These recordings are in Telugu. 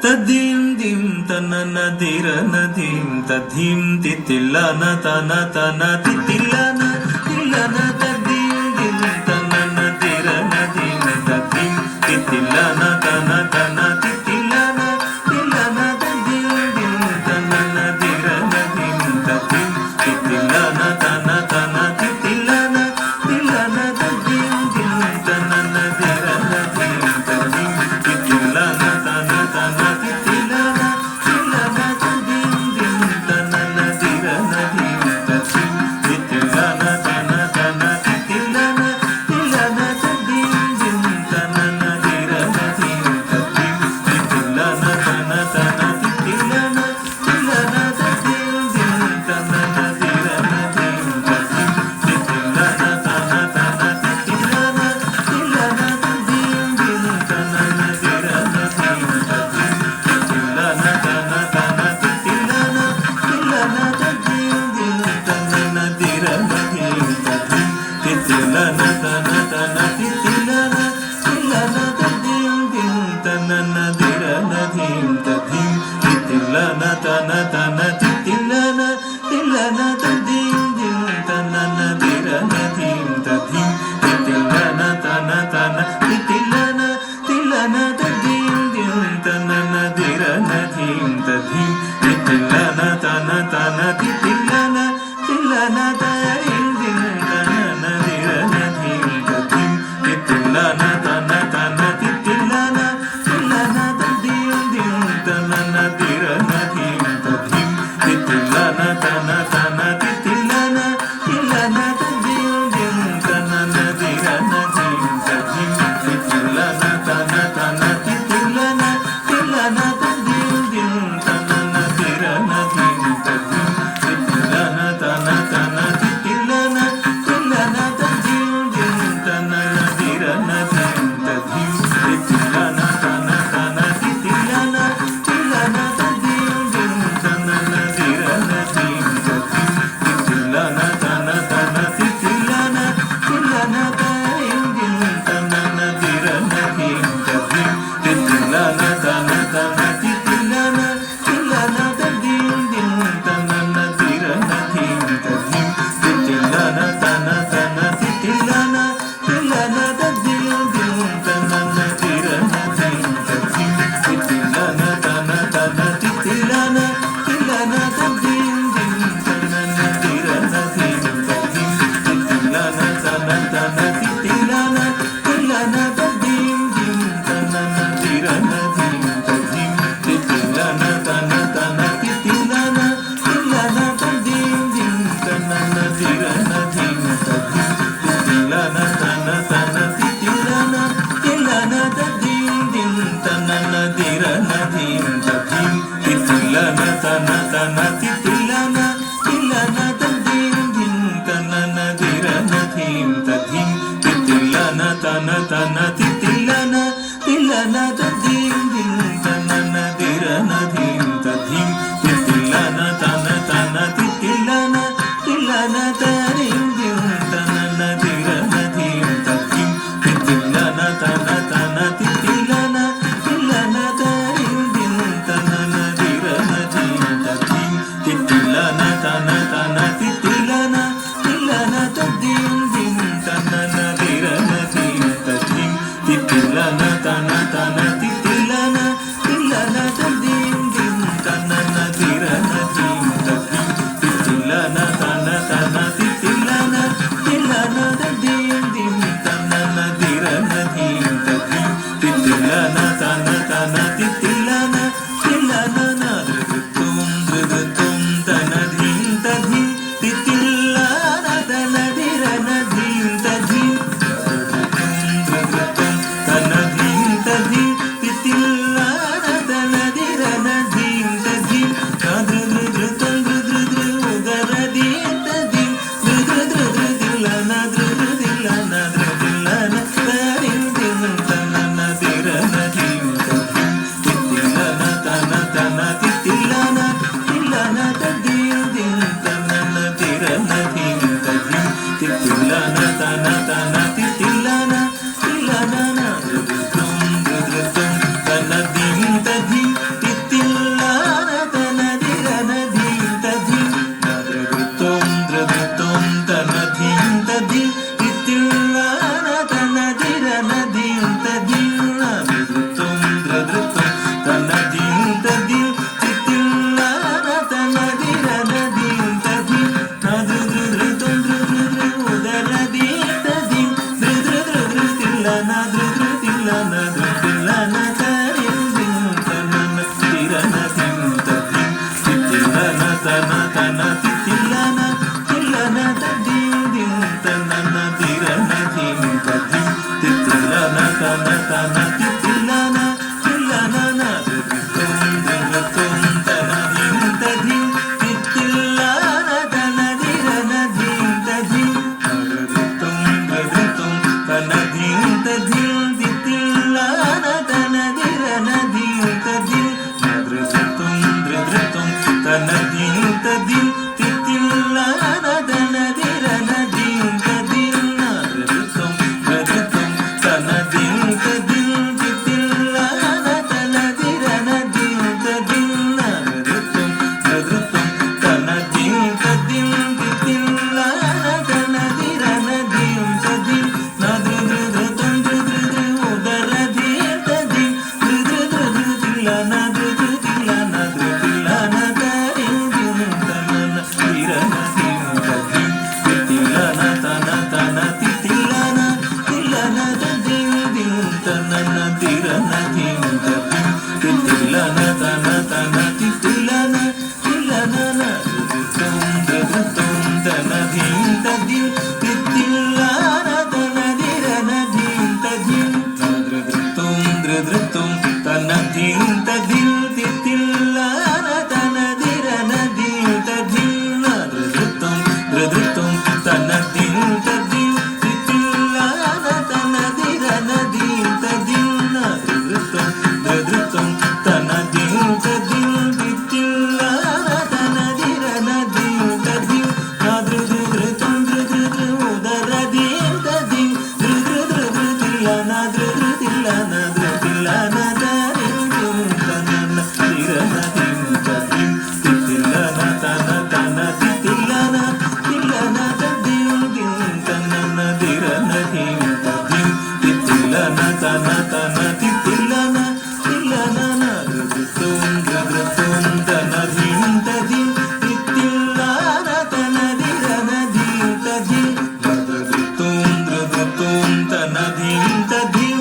తదీం దిం తనన దిరన ధీం తధీం తితిల్లన తన తన తితిల్లన తిల్లన తదీం దిం తనన దిరన ధీం తధీం తితిల్లన తన తన తితిల్లన తిల్లన తదీం దిం తనన దిరన ధీం తధీం తితిల్లన తన తన తితిల్లన తిల్లన తదీం దిం తనన దిరన ధీం తధీం తితిల్లన తన తన తన తన తిల్లన తిల్లన దిం దిం తన దిరన దిం దిం తిల్లన తన తన తిల్లన తిల్లన నృత్యం నృత్యం తన దిం దిం తిల్లన తన దిరన దిం దిం నృత్యం నృత్యం తన దిం దిం తిల్లన తన దిరన దిం దిం నృత్యం నృత్యం తన దిం దిం తిల్లన తన దిరన దిం దిం నృత్యం నృత్యం తన దిం దిం తిల్లన తన దిరన దిం దిం నృత్యం నృత్యం తన దిం దిం తిల్లన తన దిరన దిం దిం నృత్యం నృత్యం ఉదర దిం దిం తిల్లన తిల్లన తిల్లన దిం దిం తన దిరన దిం దిం తిల్లన తన తన తిల్లన తిల్లన దిం దిం తన దిరన దిం దిం తిల్లన తన తన తిల్లన తిల్లన నృత్యం నృత్యం తన దిం దిం తిల్లన తన దిరన దిం దిం నృత్యం నృత్యం తన దిం దిం తిల్లన తన దిరన దిం దిం నృత్యం నృత్యం తన దిం దిం తిల్లన తన దిరన దిం దిం నృత్యం నృత్యం తన దిం దిం తిల్లన తన దిరన దిం దిం నృత్యం నృత్యం ఉదర దిం దిం తిల్లన తిల్లన తిల్లన దిం దిం తన దిరన దిం దిం తిల్లన తన తన తిల్లన తిల్లన దిం దిం తన దిరన దిం దిం తిల్లన తన తన తిల్లన తిల్లన నృత్యం నృత్యం తన దిం దిం తిల్లన తన దిరన దిం దిం నృత్యం నృత్యం తన దిం దిం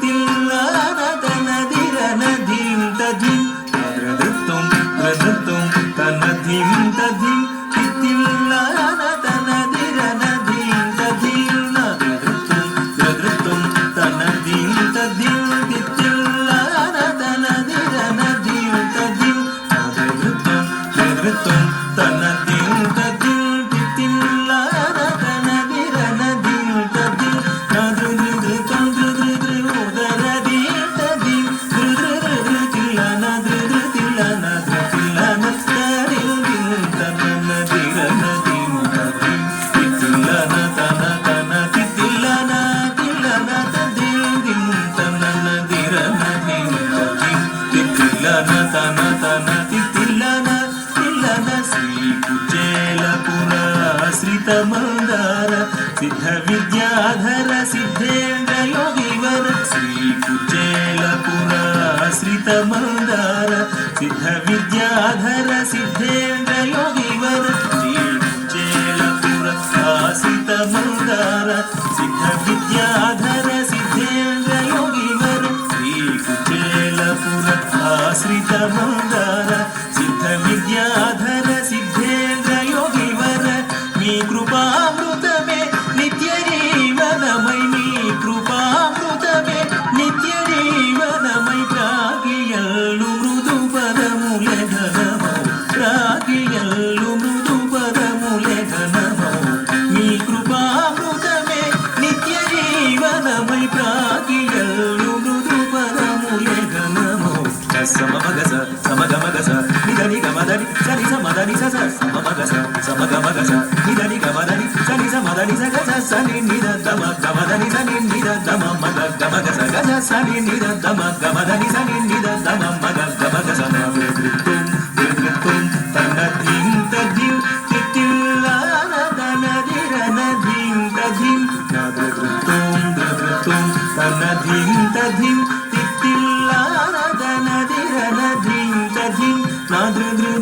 తిల్లన తన దిరన దిం దిం నృత్యం నృత్యం తన దిం దిం తిల్లన తన దిరన దిం దిం నృత్యం నృత్యం తన దిం దిం తిల్లన తన దిరన దిం దిం నృత్యం నృత్యం తన దిం దిం తిల్లన తన దిరన దిం దిం నృత్యం నృత్యం ఉదర దిం దిం తిల్లన తిల్లన తిల్లన దిం దిం తన దిరన దిం దిం తిల్లన తన తన తిల్లన తిల్లన దిం దిం తన దిరన దిం దిం తిల్లన తన తన తిల్లన తిల్లన శ్రీ కుచేలపుర ఆశ్రిత మందార సిద్ధ విద్యాధర సిద్ధేంద్ర యోగివర శ్రీ కుచేలపుర ఆశ్రిత మందార సిద్ధ విద్యాధర సిద్ధేంద్ర యోగివర శ్రీ కుచేలపుర ఆశ్రిత మందార సిద్ధ విద్యాధర సిద్ధేంద్ర యోగివర శ్రీ కుచేలపుర ఆశ్రిత మందార సిద్ధ విద్యాధర సిద్ధేంద్ర యోగివర మీ కృపామృతమే నిత్య జీవనమై మీ కృపామృతమే నిత్య జీవనమై ప్రాగియల్లు మృదు పదములే ఘనమౌ ప్రాగియల్లు మృదు పదములే ఘనమౌ మీ కృపామృతమే నిత్య జీవనమై ప్రాగియల్లు మృదు పదములే ఘనమౌ సమమగస సమగమగస నిదని గమదని సని సమదని సస సమమగస సమగమగస నిదని గమదని సని సమదని సగస సని నిదమ గమదని సని నిదమ మగ గమగస గస సని నిదమ గమదని సని నిదమ మగ గమగస నృత్యం నృత్యం తన ధిం తధిం తిల్లన తన దిరన ధిం తధిం నృత్యం నృత్యం తన ధిం తధిం తిల్లన తన దిరన ధిం తధిం నృత్యం